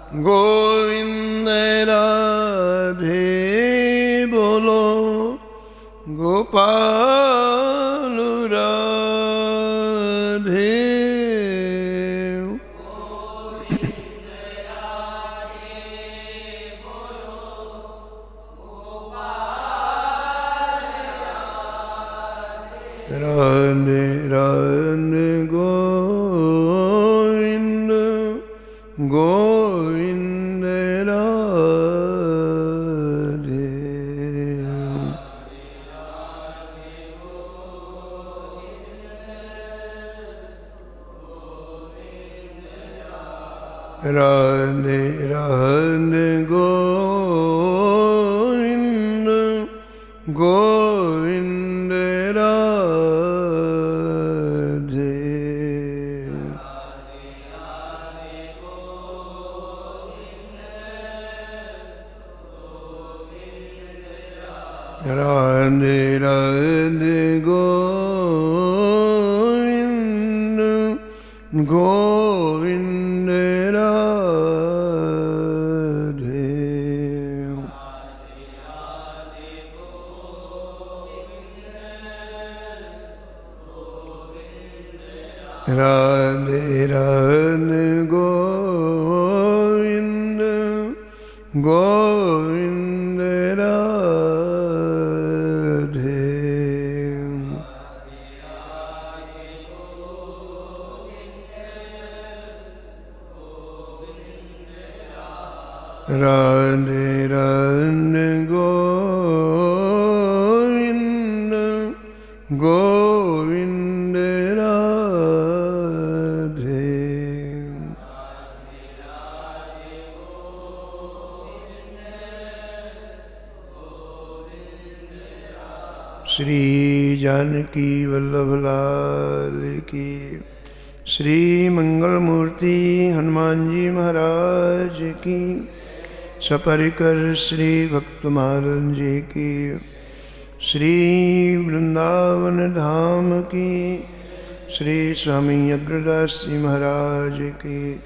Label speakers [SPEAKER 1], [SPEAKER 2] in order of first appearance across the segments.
[SPEAKER 1] गोविंद राधे बोलो गोपाल राधे। राधे राधे गोविंद गोविंद राधे। राधे राधे गोविंद गोविंद राधे। राधे राधे गोविंद गोविंद राधे। राधे राधे गोविंद गोविंद राधे। राधे राधे गोविंद गोविंद राधे। श्री जानकी वल्लभ लाल की। श्री मंगल मूर्ति हनुमान जी महाराज की। सपरिकर श्री भक्तमालन जी की। श्री वृंदावन धाम की। श्री स्वामी अग्रदास जी महाराज की।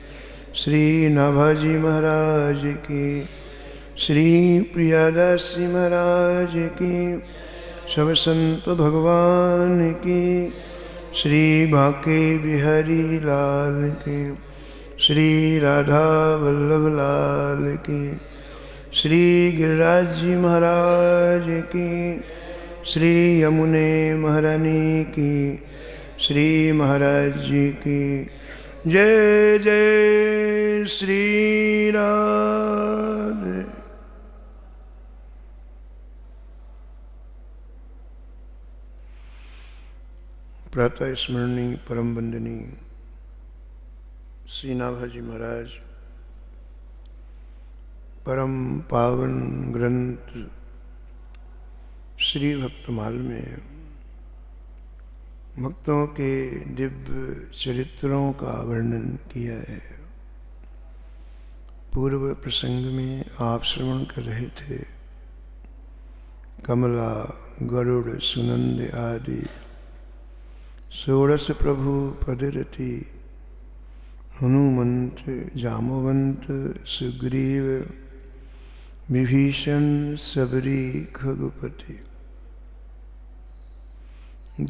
[SPEAKER 1] श्री नाभाजी महाराज की। श्री प्रियादास जी महाराज की। सब संत भगवान की। श्री बांके बिहारी लाल की। श्री राधा वल्लभ लाल की। श्री गिरिराज जी महाराज की। श्री यमुने महारानी की। श्री महाराज जी की। जय जय श्री राधे। प्रातः स्मरणी परम वंदनी श्री नाभाजी महाराज परम पावन ग्रंथ श्री भक्तमाल में भक्तों के दिव्य चरित्रों का वर्णन किया है। पूर्व प्रसंग में आप श्रवण कर रहे थे कमला गरुड़ सुनंद आदि षोडश प्रभु पदरति हनुमंत जामवंत सुग्रीव विभीषण सबरी खगुपति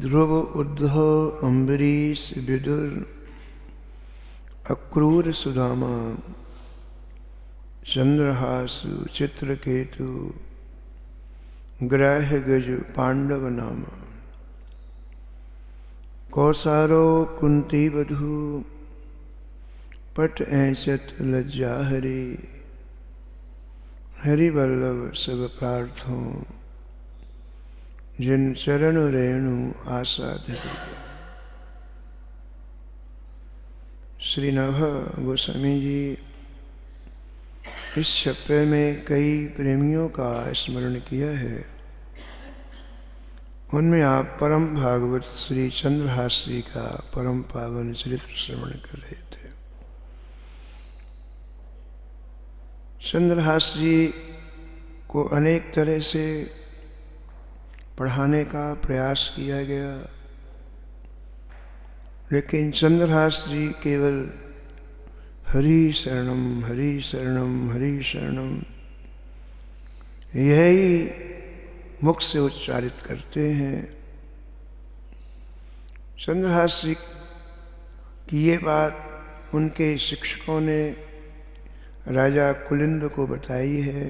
[SPEAKER 1] ध्रुव उद्धव अम्बरीश विदुर अक्रूर सुदामा चंद्रहासु चित्रकेतु ग्राह्य गज पांडव नामा कौसारो कुंती वधु पट ऐचत लज्जा हरि हरि वल्लभ सब प्रार्थों जिन चरण रेणु आशा धरी। श्री नभ गोस्वामी जी इस छप्पे में कई प्रेमियों का स्मरण किया है। उनमें आप परम भागवत श्री चंद्रहास जी का परम पावन चरित्र श्रवण कर रहे थे। चंद्रहास जी को अनेक तरह से पढ़ाने का प्रयास किया गया, लेकिन चंद्रहास जी केवल हरि शरणम हरि शरणम हरि शरणम, यही मुख से उच्चारित करते हैं। चंद्रहास जी की ये बात उनके शिक्षकों ने राजा कुलिंद को बताई है।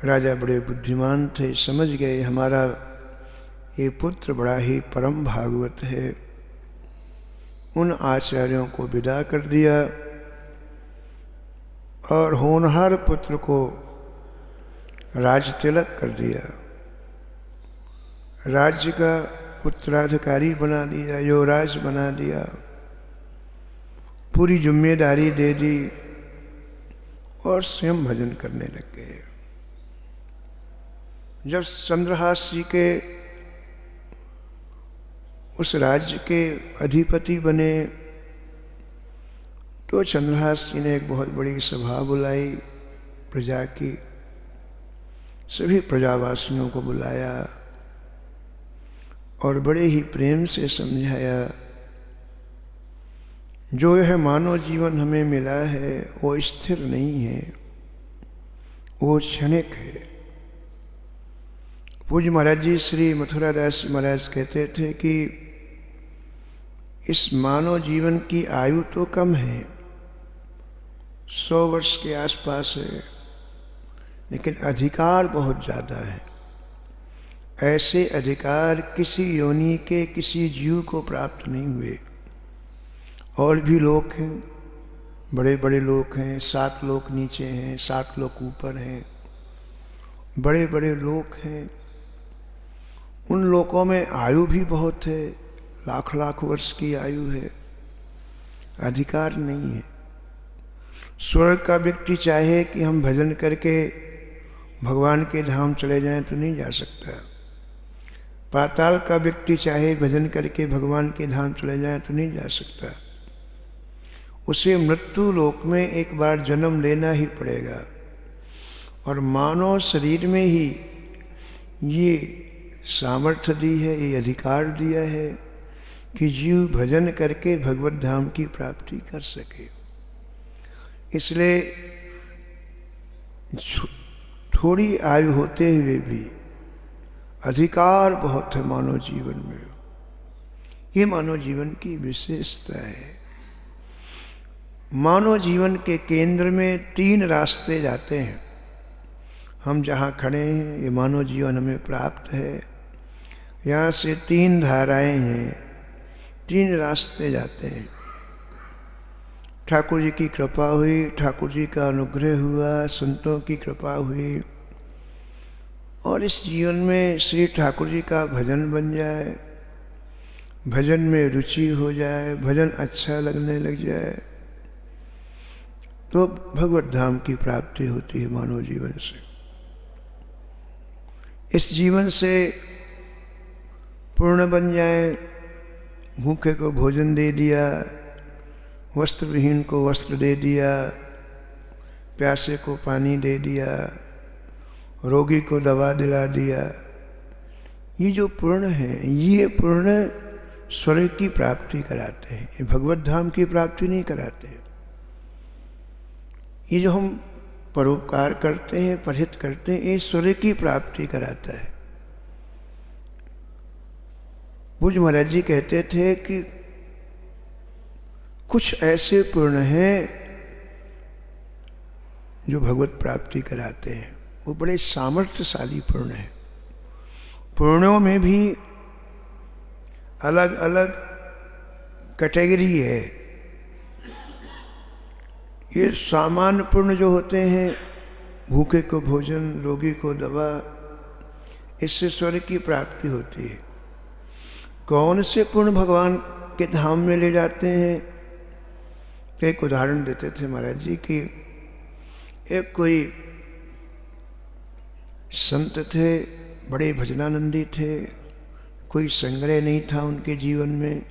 [SPEAKER 1] राजा बड़े बुद्धिमान थे, समझ गए हमारा ये पुत्र बड़ा ही परम भागवत है। उन आचार्यों को विदा कर दिया और होनहार पुत्र को राज तिलक कर दिया, राज्य का उत्तराधिकारी बना दिया, युवराज बना दिया, पूरी जिम्मेदारी दे दी और स्वयं भजन करने लग गए। जब चंद्रहास जी के उस राज्य के अधिपति बने तो चंद्रहास जी ने एक बहुत बड़ी सभा बुलाई प्रजा की। सभी प्रजावासियों को बुलाया और बड़े ही प्रेम से समझाया, जो यह मानव जीवन हमें मिला है वो स्थिर नहीं है, वो क्षणिक है। पूज्य महाराज जी श्री मथुरा दास महाराज कहते थे कि इस मानव जीवन की आयु तो कम है, 100 वर्ष के आसपास है, लेकिन अधिकार बहुत ज़्यादा है। ऐसे अधिकार किसी योनि के किसी जीव को प्राप्त नहीं हुए। और भी लोक हैं, बड़े बड़े लोक हैं, 7 लोक नीचे हैं, 7 लोक ऊपर हैं, बड़े बड़े लोक हैं। उन लोकों में आयु भी बहुत है, लाख लाख वर्ष की आयु है, अधिकार नहीं है। स्वर्ग का व्यक्ति चाहे कि हम भजन करके भगवान के धाम चले जाएं तो नहीं जा सकता। पाताल का व्यक्ति चाहे भजन करके भगवान के धाम चले जाएं तो नहीं जा सकता। उसे मृत्यु लोक में एक बार जन्म लेना ही पड़ेगा। और मानव शरीर में ही ये सामर्थ्य दी है, ये अधिकार दिया है कि जीव भजन करके भगवत धाम की प्राप्ति कर सके। इसलिए थोड़ी आयु होते हुए भी अधिकार बहुत है मानव जीवन में। ये मानव जीवन की विशेषता है। मानव जीवन के केंद्र में 3 रास्ते जाते हैं। हम जहाँ खड़े हैं ये मानव जीवन हमें प्राप्त है। यहाँ से 3 धाराएं हैं, 3 रास्ते जाते हैं। ठाकुर जी की कृपा हुई, ठाकुर जी का अनुग्रह हुआ, संतों की कृपा हुई और इस जीवन में श्री ठाकुर जी का भजन बन जाए, भजन में रुचि हो जाए, भजन अच्छा लगने लग जाए तो भगवत धाम की प्राप्ति होती है मानव जीवन से। इस जीवन से पूर्ण बन जाए, भूखे को भोजन दे दिया, वस्त्र विहीन को वस्त्र दे दिया, प्यासे को पानी दे दिया, रोगी को दवा दिला दिया, ये जो पूर्ण है ये पूर्ण स्वर्ग की प्राप्ति कराते हैं, ये भगवत धाम की प्राप्ति नहीं कराते। ये जो हम परोपकार करते हैं, परिहित करते हैं, ये स्वर्ग की प्राप्ति कराता है। पूज्य महाराज जी कहते थे कि कुछ ऐसे पूर्ण हैं जो भगवत प्राप्ति कराते हैं, वो बड़े सामर्थ्यशाली पूर्ण हैं। पूर्णों में भी अलग अलग कैटेगरी है। ये सामान्य पूर्ण जो होते हैं, भूखे को भोजन, रोगी को दवा, इससे स्वर्ग की प्राप्ति होती है। कौन से पूर्ण भगवान के धाम में ले जाते हैं? एक उदाहरण देते थे महाराज जी कि एक कोई संत थे, बड़े भजनानंदी थे, कोई संग्रह नहीं था उनके जीवन में,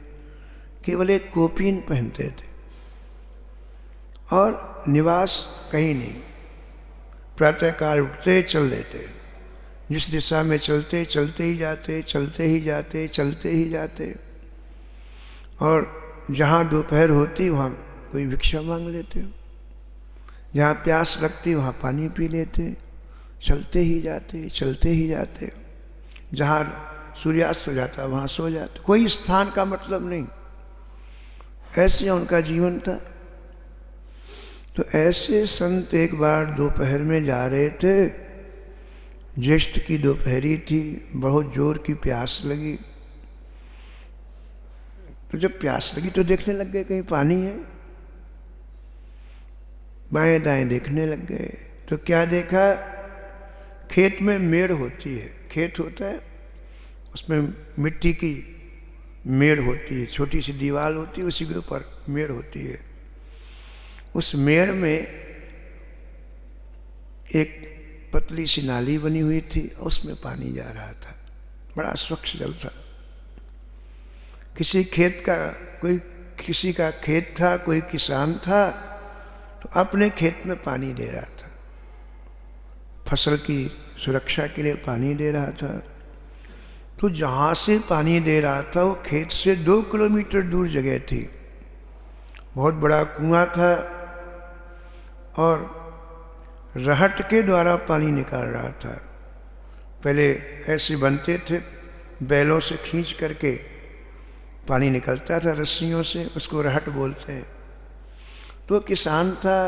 [SPEAKER 1] केवल एक कोपीन पहनते थे और निवास कहीं नहीं। प्रातःकाल उठते चल देते, जिस दिशा में चलते चलते ही जाते, चलते ही जाते, चलते ही जाते, और जहाँ दोपहर होती वहाँ कोई भिक्षा मांग लेते हो, जहाँ प्यास लगती वहाँ पानी पी लेते, चलते ही जाते, चलते ही जाते, जहाँ सूर्यास्त हो जाता वहाँ सो जाते, कोई स्थान का मतलब नहीं। ऐसे उनका जीवन था। तो ऐसे संत एक बार दोपहर में जा रहे थे, ज्येष्ठ की दोपहरी थी, बहुत जोर की प्यास लगी। तो जब प्यास लगी तो देखने लग गए कहीं पानी है, बाएं दाएं देखने लग गए। तो क्या देखा, खेत में मेड़ होती है, खेत होता है उसमें मिट्टी की मेड़ होती है, छोटी सी दीवार होती है, उसी के ऊपर मेड़ होती है। उस मेड़ में एक पतली सी नाली बनी हुई थी, उसमें पानी जा रहा था, बड़ा स्वच्छ जल था। किसी खेत का कोई किसी का खेत था, कोई किसान था, तो अपने खेत में पानी दे रहा था, फसल की सुरक्षा के लिए पानी दे रहा था। तो जहाँ से पानी दे रहा था वो खेत से 2 किलोमीटर दूर जगह थी, बहुत बड़ा कुआं था और रहट के द्वारा पानी निकाल रहा था। पहले ऐसे बनते थे, बैलों से खींच करके पानी निकलता था रस्सियों से, उसको रहट बोलते हैं। तो किसान था,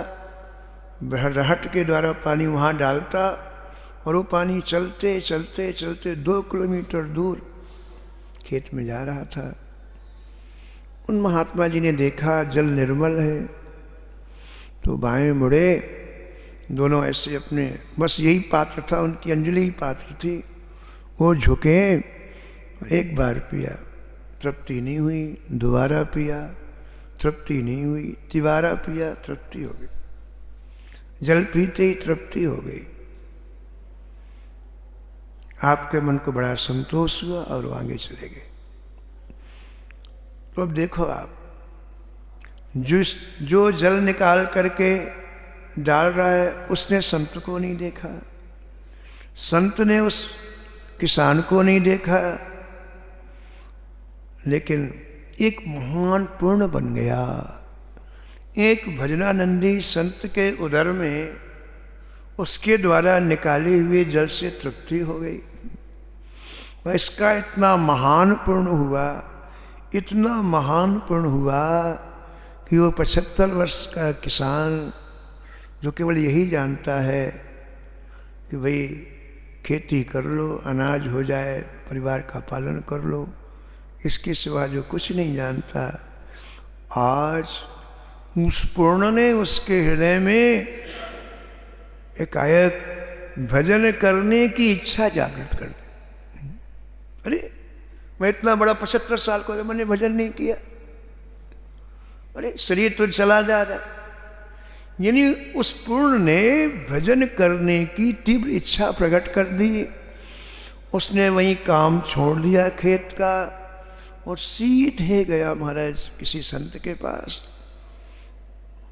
[SPEAKER 1] रहट के द्वारा पानी वहाँ डालता और वो पानी चलते चलते चलते 2 किलोमीटर दूर खेत में जा रहा था। उन महात्मा जी ने देखा जल निर्मल है, तो बाएं मुड़े, दोनों ऐसे अपने, बस यही पात्र था, उनकी अंजलि ही पात्र थी, वो झुके, एक बार पिया, तृप्ति नहीं हुई, दोबारा पिया, तृप्ति नहीं हुई, तिबारा पिया, तृप्ति हो गई। जल पीते ही तृप्ति हो गई। आपके मन को बड़ा संतोष हुआ और वो आगे चले गए। तो अब देखो आप, जो जल निकाल करके डाल रहा है उसने संत को नहीं देखा, संत ने उस किसान को नहीं देखा, लेकिन एक महान पुण्य बन गया। एक भजनानंदी संत के उदर में उसके द्वारा निकाले हुए जल से तृप्ति हो गई। वह इसका इतना महान पुण्य हुआ, इतना महान पुण्य हुआ कि वो 75 वर्ष का किसान, जो केवल यही जानता है कि भाई खेती कर लो, अनाज हो जाए, परिवार का पालन कर लो, इसके सिवा जो कुछ नहीं जानता, आज उस पूर्ण ने उसके हृदय में एकाएक भजन करने की इच्छा जागृत कर दी। अरे मैं इतना बड़ा 75 साल को मैंने भजन नहीं किया, अरे शरीर तो चला जा रहा है। यानी उस पूर्ण ने भजन करने की तीव्र इच्छा प्रकट कर दी। उसने वहीं काम छोड़ दिया खेत का और सीधे गया महाराज किसी संत के पास,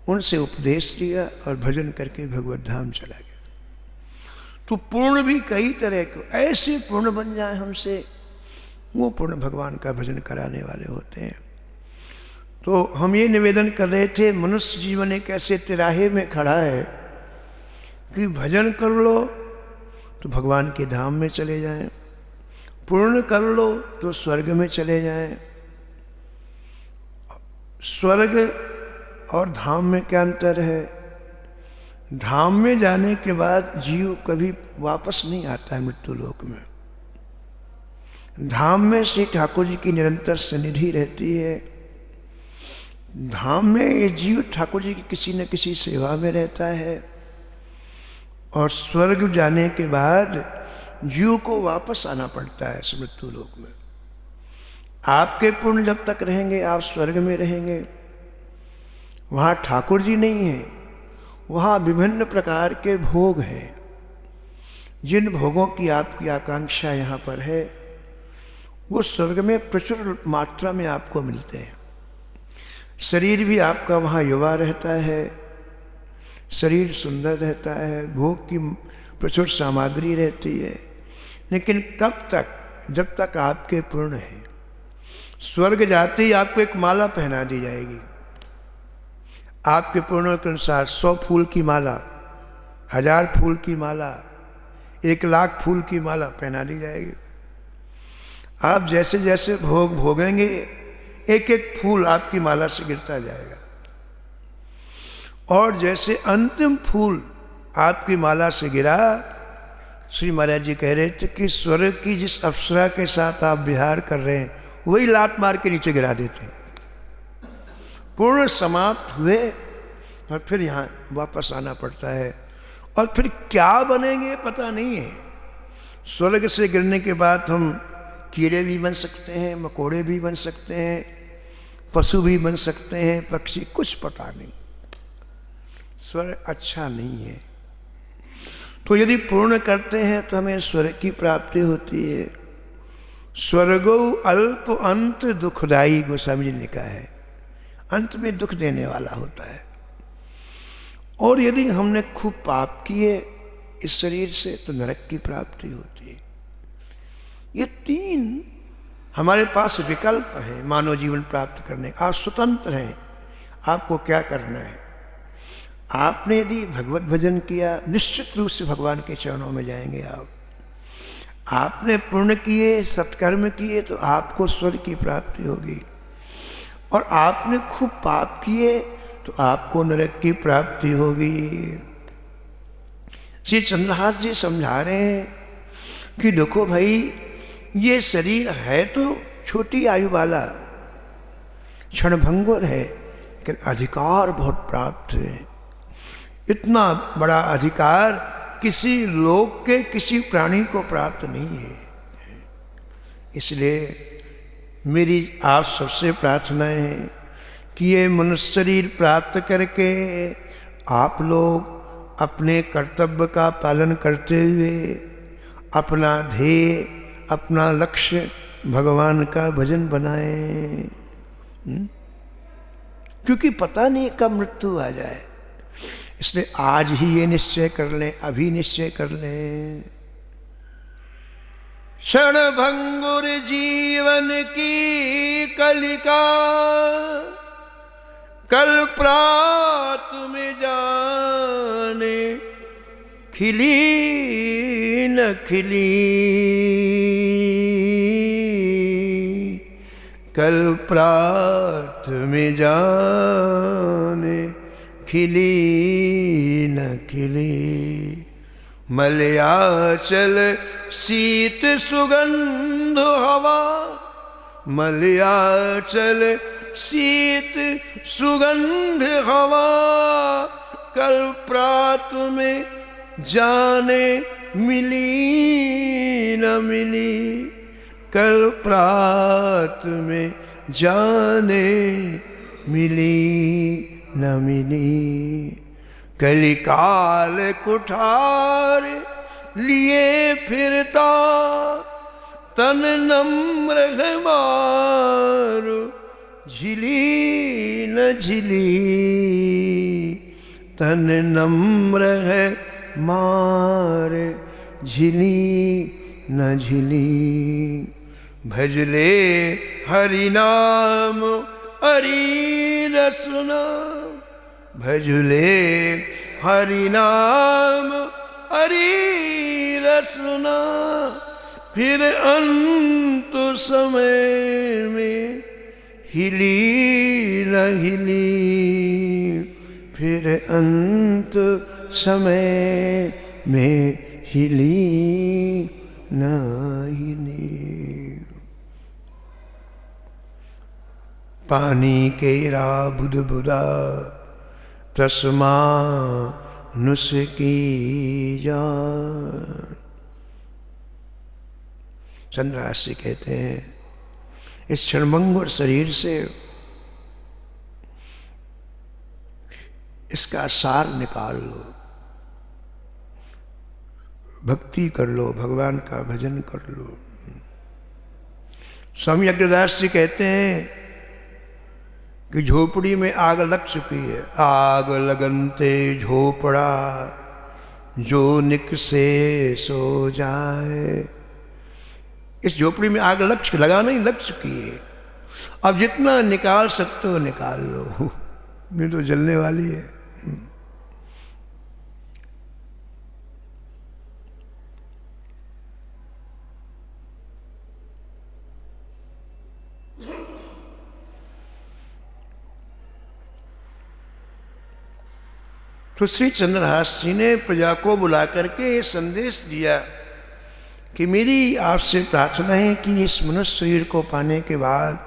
[SPEAKER 1] उनसे उपदेश लिया और भजन करके भगवत धाम चला गया। तो पूर्ण भी कई तरह के, ऐसे पूर्ण बन जाए हमसे, वो पूर्ण भगवान का भजन कराने वाले होते हैं। तो हम ये निवेदन कर रहे थे, मनुष्य जीवन एक ऐसे तिराहे में खड़ा है कि भजन कर लो तो भगवान के धाम में चले जाएं, पूर्ण कर लो तो स्वर्ग में चले जाएं। स्वर्ग और धाम में क्या अंतर है? धाम में जाने के बाद जीव कभी वापस नहीं आता है मृत्यु लोक में। धाम में श्री ठाकुर जी की निरंतर सन्निधि रहती है। धाम में ये जीव ठाकुर जी की किसी न किसी सेवा में रहता है, और स्वर्ग जाने के बाद जीव को वापस आना पड़ता है मृत्यु लोक में। आपके पुण्य जब तक रहेंगे आप स्वर्ग में रहेंगे, वहाँ ठाकुर जी नहीं है, वहाँ विभिन्न प्रकार के भोग हैं। जिन भोगों की आपकी आकांक्षा यहाँ पर है वो स्वर्ग में प्रचुर मात्रा में आपको मिलते हैं। शरीर भी आपका वहाँ युवा रहता है, शरीर सुंदर रहता है, भोग की प्रचुर सामग्री रहती है, लेकिन कब तक? जब तक आपके पूर्ण है। स्वर्ग जाते ही आपको एक माला पहना दी जाएगी, आपके पूर्ण के अनुसार 100 फूल की माला, 1000 फूल की माला, 1,00,000 फूल की माला पहना दी जाएगी। आप जैसे जैसे भोग भोगेंगे एक एक फूल आपकी माला से गिरता जाएगा, और जैसे अंतिम फूल आपकी माला से गिरा, श्री महाराज जी कह रहे थे कि स्वर्ग की जिस अप्सरा के साथ आप विहार कर रहे हैं वही लात मार के नीचे गिरा देते। पूर्ण समाप्त हुए और फिर यहाँ वापस आना पड़ता है, और फिर क्या बनेंगे पता नहीं है। स्वर्ग से गिरने के बाद हम कीड़े भी बन सकते हैं, मकोड़े भी बन सकते हैं, पशु भी बन सकते हैं, पक्षी, कुछ पता नहीं। स्वर्ग अच्छा नहीं है। तो यदि पूर्ण करते हैं तो हमें स्वर्ग की प्राप्ति होती है। स्वर्गो अल्प अंत दुखदाई, गोस्वामी जी ने लिखा है, अंत में दुख देने वाला होता है। और यदि हमने खूब पाप किए इस शरीर से तो नरक की प्राप्ति होती है। ये 3 हमारे पास विकल्प हैं मानव जीवन प्राप्त करने का। आप स्वतंत्र हैं, आपको क्या करना है। आपने यदि भगवत भजन किया निश्चित रूप से भगवान के चरणों में जाएंगे आप। आपने पुण्य किए, सत्कर्म किए तो आपको स्वर्ग की प्राप्ति होगी, और आपने खूब पाप किए तो आपको नरक की प्राप्ति होगी। श्री चंद्रहास जी समझा रहे हैं कि देखो भाई, ये शरीर है तो छोटी आयु वाला, क्षणभंगुर है, लेकिन अधिकार बहुत प्राप्त है। इतना बड़ा अधिकार किसी लोक के किसी प्राणी को प्राप्त नहीं है। इसलिए मेरी आप सबसे प्रार्थना है कि ये मनुष्य शरीर प्राप्त करके आप लोग अपने कर्तव्य का पालन करते हुए अपना ध्येय, अपना लक्ष्य भगवान का भजन बनाएं। क्योंकि पता नहीं कब मृत्यु आ जाए, इसलिए आज ही ये निश्चय कर लें, अभी निश्चय कर लें। क्षणभंगुर जीवन की कलिका, कल प्रात में जाने खिली न खिली, कल प्रात में जाने खिली न खिली। मलयाचल शीत सुगंध हवा, मलयाचल शीत सुगंध हवा, कल प्रात में जाने मिली न मिली, कल प्रात में जाने मिली न मिली। कलिकाल कुठार लिए फिरता, तन नम्र है मारो झिली न झिली, तन नम्र है मार झिली न झिली। भजले हरि नाम हरि रसना, भजले हरि नाम हरि रसना, फिर अंत समय में हिली न हिली, फिर अंत समय में हिली न हिली। पानी केरा बुध बुधा तस्मा नुस्की जान। चंद्रहास जी कहते हैं इस क्षणभंगुर शरीर से इसका सार निकाल लो, भक्ति कर लो, भगवान का भजन कर लो। स्वामी अग्रदास जी कहते हैं कि झोपड़ी में आग लग चुकी है, आग लगनते झोपड़ा जो निक से सो जाए। इस झोपड़ी में आग लगा नहीं, लग चुकी है। अब जितना निकाल सकते हो निकाल लो। ये तो जलने वाली है। तो श्री चंद्रहास जी ने प्रजा को बुला करके ये संदेश दिया कि मेरी आपसे प्रार्थना है कि इस मनुष्य शरीर को पाने के बाद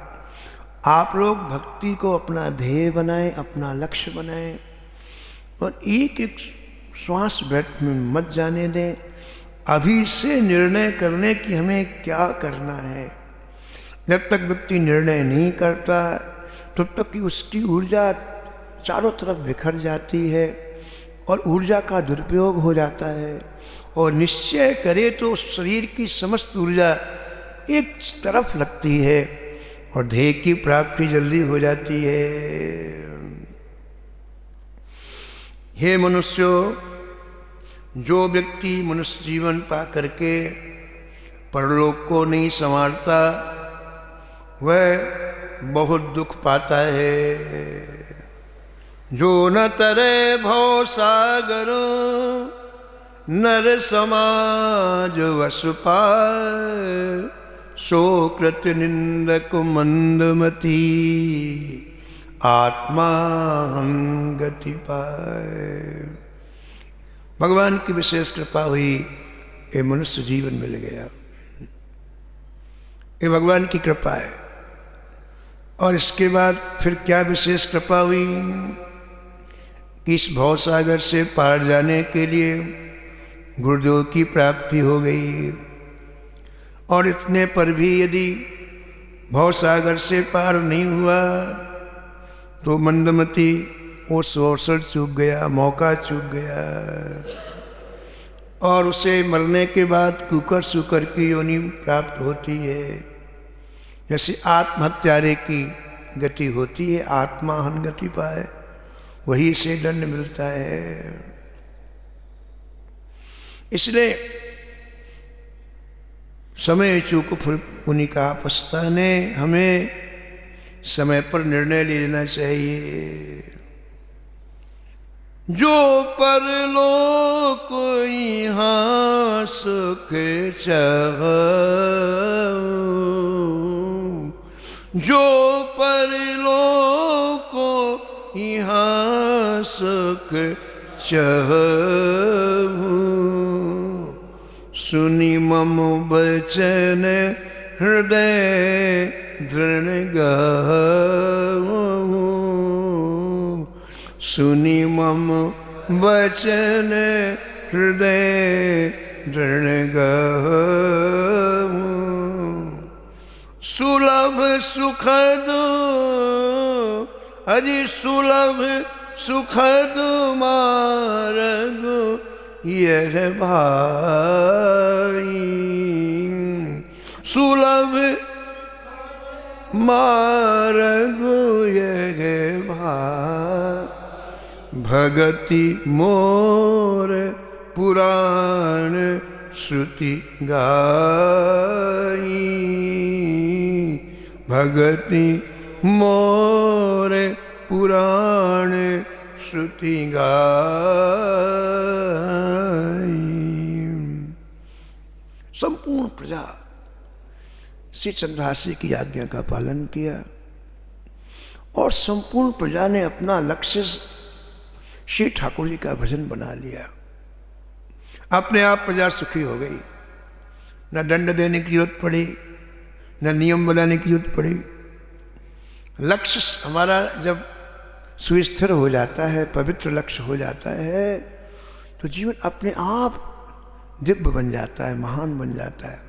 [SPEAKER 1] आप लोग भक्ति को अपना ध्येय बनाएं, अपना लक्ष्य बनाएं और एक एक श्वास व्यर्थ में मत जाने दें। अभी से निर्णय करने की हमें क्या करना है। जब तक व्यक्ति निर्णय नहीं करता तब तक कि उसकी ऊर्जा चारों तरफ बिखर जाती है और ऊर्जा का दुरुपयोग हो जाता है। और निश्चय करे तो शरीर की समस्त ऊर्जा एक तरफ लगती है और ध्येय की प्राप्ति जल्दी हो जाती है। हे मनुष्यों, जो व्यक्ति मनुष्य जीवन पा करके परलोक को नहीं संवारता वह बहुत दुख पाता है। जो न तरे भव सागर नर समाज वस पाए, सो कृत निंदक मंदमती आत्मा गति पाए। भगवान की विशेष कृपा हुई, ये मनुष्य जीवन मिल गया। ये भगवान की कृपा है। और इसके बाद फिर क्या विशेष कृपा हुई कि इस भवसागर से पार जाने के लिए गुरुदेव की प्राप्ति हो गई। और इतने पर भी यदि भवसागर से पार नहीं हुआ तो मंदमती वो अवसर चूक गया, मौका चूक गया और उसे मरने के बाद कुकर सुकर की योनि प्राप्त होती है। जैसे आत्महत्यारे की गति होती है, आत्मा हन गति पाए, वही से दंड मिलता है। इसलिए समय चूक पुनि का पछताने, हमें समय पर निर्णय ले लेना चाहिए। जो परलोक यहाँ सुख चाहूं, जो परलोक यहाँ सुख चाहूं, सुनी मम बचन हृदय दृढ़ गाऊं, सुनी मम बचन हृदय दृढ़ गाऊं। सुलभ सुखद हरि सुलभ सुखद मार्ग यह भाई, सुलभ मार्ग यह भाई, भगति मोर पुराण श्रुति गाई, भगति मोर पुराण श्रुति गाई। संपूर्ण प्रजा श्री चंद्रहास की आज्ञा का पालन किया और संपूर्ण प्रजा ने अपना लक्ष्य श्री ठाकुर जी का भजन बना लिया। अपने आप प्रजा सुखी हो गई, न दंड देने की जरूरत पड़ी, न नियम बनाने की जरूरत पड़ी। लक्ष्य हमारा जब सुस्थिर हो जाता है, पवित्र लक्ष्य हो जाता है, तो जीवन अपने आप दिव्य बन जाता है, महान बन जाता है।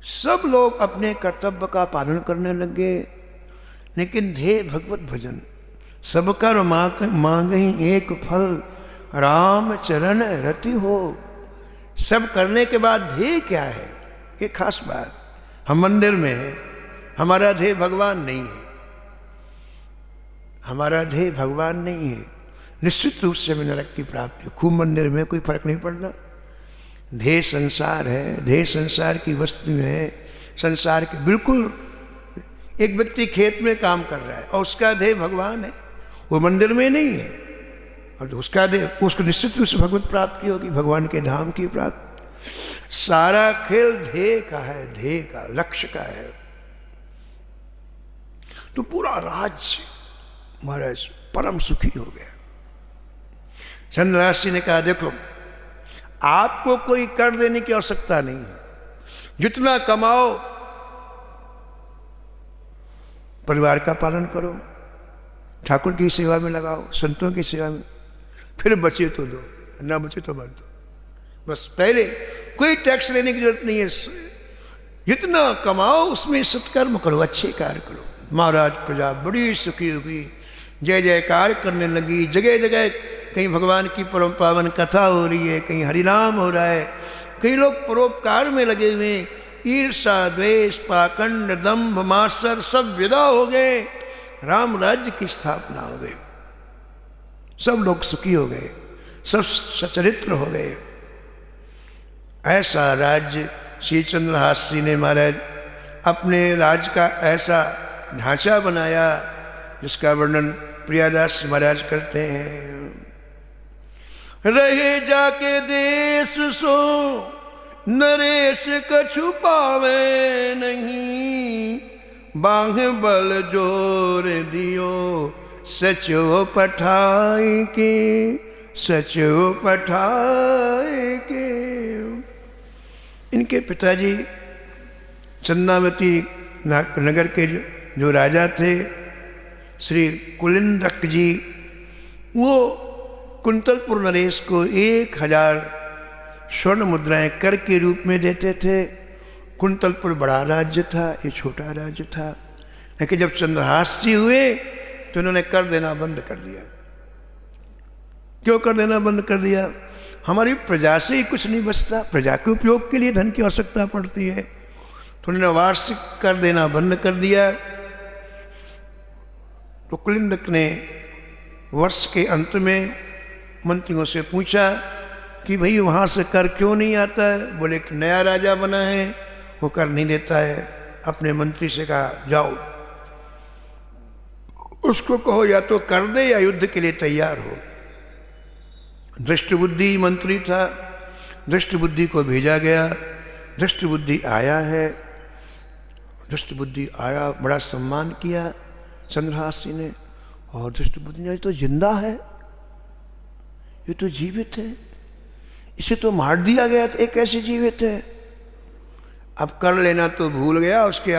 [SPEAKER 1] सब लोग अपने कर्तव्य का पालन करने लगे, लेकिन ध्येय भगवत भजन। सब कर मांग ही एक फल, राम चरण रति हो। सब करने के बाद ध्येय क्या है, ये खास बात। हम मंदिर में हैं, हमारा ध्येय भगवान नहीं है, हमारा ध्येय भगवान नहीं है। निश्चित रूप से हमें नरक की प्राप्ति, खूब मंदिर में कोई फर्क नहीं पड़ना। ध्येय संसार है, ध्येय संसार की वस्तु है, संसार के बिल्कुल। एक व्यक्ति खेत में काम कर रहा है और उसका ध्येय भगवान है, वो मंदिर में नहीं है। और उसको निश्चित रूप से भगवत प्राप्ति होगी, भगवान के धाम की प्राप्ति। सारा खेल ध्येय का है, ध्येय का, लक्ष्य का है। तो पूरा राज्य महाराज परम सुखी हो गया। चंद्रहास जी ने कहा देखो, आपको कोई कर देने की आवश्यकता नहीं है, जितना कमाओ परिवार का पालन करो, ठाकुर की सेवा में लगाओ, संतों की सेवा में, फिर बचे तो दो, ना बचे तो मत दो। बस पहले कोई टैक्स लेने की जरूरत नहीं है, जितना कमाओ उसमें सत्कर्म करो, अच्छे कार्य करो। महाराज प्रजा बड़ी सुखी हुई, जय जयकार करने लगी। जगह जगह कहीं भगवान की परम पावन कथा हो रही है, कहीं हरिनाम हो रहा है, कई लोग परोपकार में लगे हुए। ईर्षा द्वेष पाखंड दंभ मात्सर सब विदा हो गए, राम राज्य की स्थापना हो गई, सब लोग सुखी हो गए, सब सचरित्र हो गए। ऐसा राज्य श्री चंद्रहास जी ने महाराज अपने राज्य का ऐसा ढांचा बनाया जिसका वर्णन प्रियादास महाराज करते हैं। रहे जाके देश सो नरेश कछु पावे नहीं, बांह बल जोर दियो सचो पठाई के, सचो पठाई के। इनके पिताजी चंदावती नगर के जो राजा थे श्री कुलिंदक जी, वो कुंतलपुर नरेश को 1000 स्वर्ण मुद्राएं कर के रूप में देते थे। कुंतलपुर बड़ा राज्य था, ये छोटा राज्य था। लेकिन जब चंद्रहास जी हुए तो उन्होंने कर देना बंद कर दिया। क्यों कर देना बंद कर दिया? हमारी प्रजा से ही कुछ नहीं बचता, प्रजा के उपयोग के लिए धन की आवश्यकता पड़ती है, तो उन्होंने वार्षिक कर देना बंद कर दिया। तो कुलिंदक ने वर्ष के अंत में मंत्रियों से पूछा कि भाई वहाँ से कर क्यों नहीं आता है? बोले कि नया राजा बना है, वो कर नहीं देता है। अपने मंत्री से कहा जाओ उसको कहो या तो कर दे या युद्ध के लिए तैयार हो। दृष्टबुद्धि मंत्री था, दृष्टबुद्धि को भेजा गया। दृष्टबुद्धि आया है, दृष्टबुद्धि आया, बड़ा सम्मान किया चंद्रहास जी ने। और दृष्टबुद्धि ने, ये तो जिंदा है, ये तो जीवित है, इसे तो मार दिया गया था, एक कैसे जीवित है? अब कर लेना तो भूल गया, उसके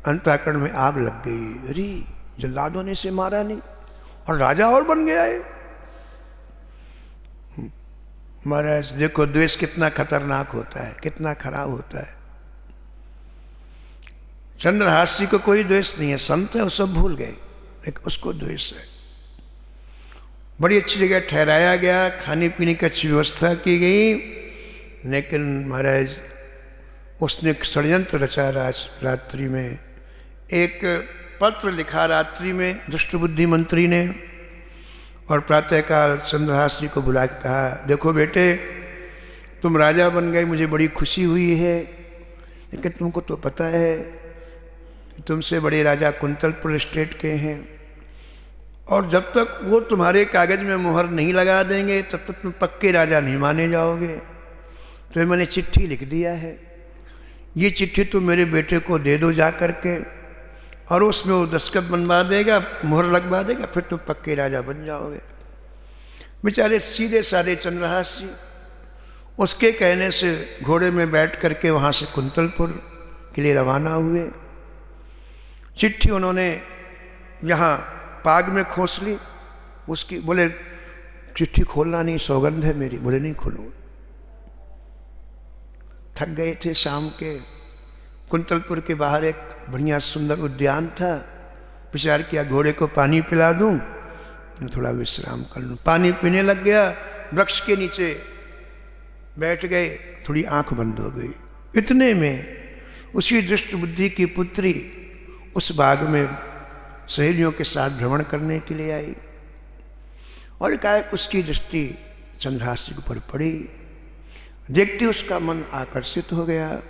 [SPEAKER 1] अंतःकरण में आग लग गई। अरे जल्लादों ने इसे मारा नहीं और राजा और बन गया है। महाराज देखो द्वेष कितना खतरनाक होता है, कितना खराब होता है। चंद्रहास जी को कोई द्वेष नहीं है, संत है, वो सब भूल गए, लेकिन उसको द्वेष है। बड़ी अच्छी जगह ठहराया गया, खाने पीने की अच्छी व्यवस्था की गई, लेकिन महाराज उसने एक षड्यंत्र रचा। रात्रि में एक पत्र लिखा रात्रि में दुष्टबुद्धि मंत्री ने, और प्रातःकाल चंद्रहास जी को बुला के कहा देखो बेटे तुम राजा बन गए, मुझे बड़ी खुशी हुई है, लेकिन तुमको तो पता है कि तुमसे बड़े राजा कुंतलपुर स्टेट के हैं, और जब तक वो तुम्हारे कागज में मुहर नहीं लगा देंगे तब तक तुम पक्के राजा नहीं माने जाओगे। तो मैंने चिट्ठी लिख दिया है, ये चिट्ठी तुम मेरे बेटे को दे दो जा करके, और उसमें वो दस्तखत बनवा देगा, मुहर लगवा देगा, फिर तुम पक्के राजा बन जाओगे। बेचारे सीधे साधे चंद्रहास जी उसके कहने से घोड़े में बैठ करके वहाँ से कुंतलपुर के लिए रवाना हुए। चिट्ठी उन्होंने यहाँ पाग में खोस ली, उसकी बोले चिट्ठी खोलना नहीं, सौगंध है मेरी। बोले नहीं खोलो। थक गए थे, शाम के कुंतलपुर के बाहर एक बढ़िया सुंदर उद्यान था, विचार किया घोड़े को पानी पिला दूं, थोड़ा विश्राम कर लूं। पानी पीने लग गया, वृक्ष के नीचे बैठ गए, थोड़ी आंख बंद हो गई। इतने में उसी दृष्टबुद्धि की पुत्री उस बाग में सहेलियों के साथ भ्रमण करने के लिए आई, और एकाएक उसकी दृष्टि चंद्रहास जी के ऊपर पड़ी। देखते उसका मन आकर्षित हो गया।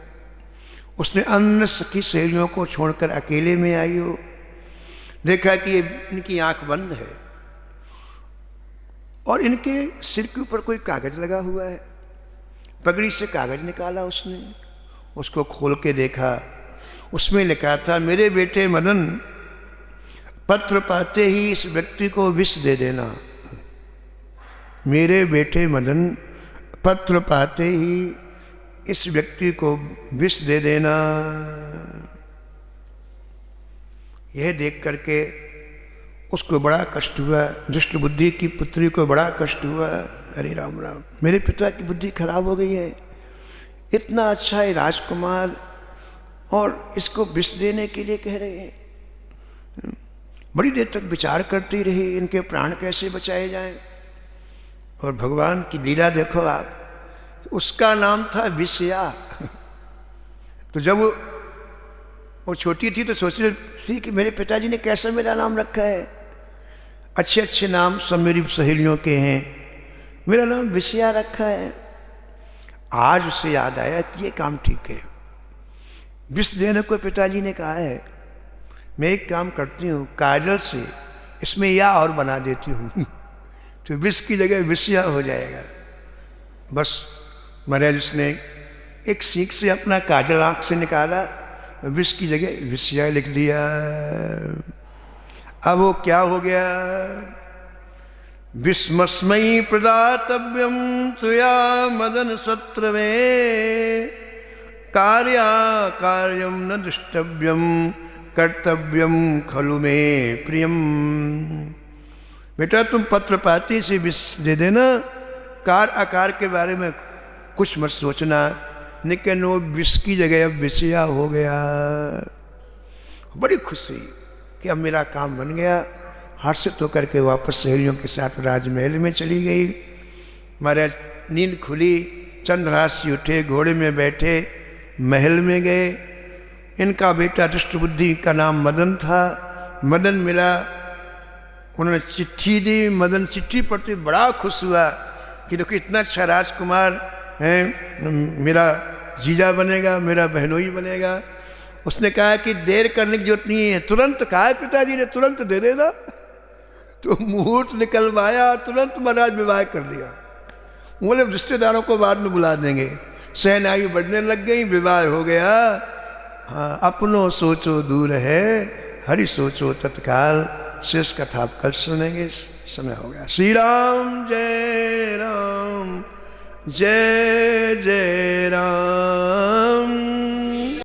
[SPEAKER 1] उसने अन्य सखी सहेलियों को छोड़कर अकेले में आई हो, देखा कि इनकी आंख बंद है और इनके सिर के ऊपर कोई कागज लगा हुआ है। पगड़ी से कागज निकाला उसने, उसको खोल के देखा, उसमें लिखा था, मेरे बेटे मदन, पत्र पाते ही इस व्यक्ति को विष दे देना। मेरे बेटे मदन, पत्र पाते ही इस व्यक्ति को विष दे देना। यह देख करके उसको बड़ा कष्ट हुआ, दुष्ट बुद्धि की पुत्री को बड़ा कष्ट हुआ। अरे राम राम, मेरे पिता की बुद्धि खराब हो गई है, इतना अच्छा है राजकुमार और इसको विष देने के लिए कह रहे हैं। बड़ी देर तक विचार करती रही, इनके प्राण कैसे बचाए जाएं। और भगवान की लीला देखो आप, उसका नाम था विषया। तो जब वो छोटी थी तो सोच रही थी कि मेरे पिताजी ने कैसे मेरा नाम रखा है, अच्छे अच्छे नाम सब मेरी सहेलियों के हैं, मेरा नाम विषया रखा है। आज उसे याद आया कि ये काम ठीक है, विष देने को पिताजी ने कहा है, मैं एक काम करती हूँ, काजल से इसमें या और बना देती हूँ तो विष की जगह विषया हो जाएगा। बस महाराज उसने एक सीख से अपना काजल आंख से निकाला, विष की जगह विषया लिख दिया। अब वो क्या हो गया, विस्मस्मयी प्रदातव्यम तुया मदन सत्र में, कार्या कार्यम न दृष्टव्यम, कर्तव्यम खलु में प्रियम। बेटा तुम पत्र पाती से विष दे देना, कार आकार के बारे में कुछ मत सोचना, लेकिन वो विष की जगह अब विषया हो गया। बड़ी खुशी कि अब मेरा काम बन गया। हर्षित होकर के वापस सहेलियों के साथ राजमहल में चली गई। महाराज नींद खुली, चंद्रहास से उठे, घोड़े में बैठे, महल में गए। इनका बेटा दुष्ट बुद्धि का नाम मदन था। मदन मिला, उन्होंने चिट्ठी दी। मदन चिट्ठी पढ़ते बड़ा खुश हुआ कि देखो इतना अच्छा राजकुमार है, मेरा जीजा बनेगा, मेरा बहनोई बनेगा। उसने कहा कि देर करने की जरूरत नहीं है, तुरंत कहा है पिताजी ने, तुरंत दे देना। तो मुहूर्त निकलवाया, तुरंत महाराज विवाह कर दिया। बोले रिश्तेदारों को बाद में बुला देंगे। सहनाई बढ़ने लग गई, विवाह हो गया। हाँ, अपनों सोचो दूर है, हरि सोचो तत्काल। शेष कथा आप कल सुनेंगे, समय हो गया। श्री राम जय राम, जय जय राम।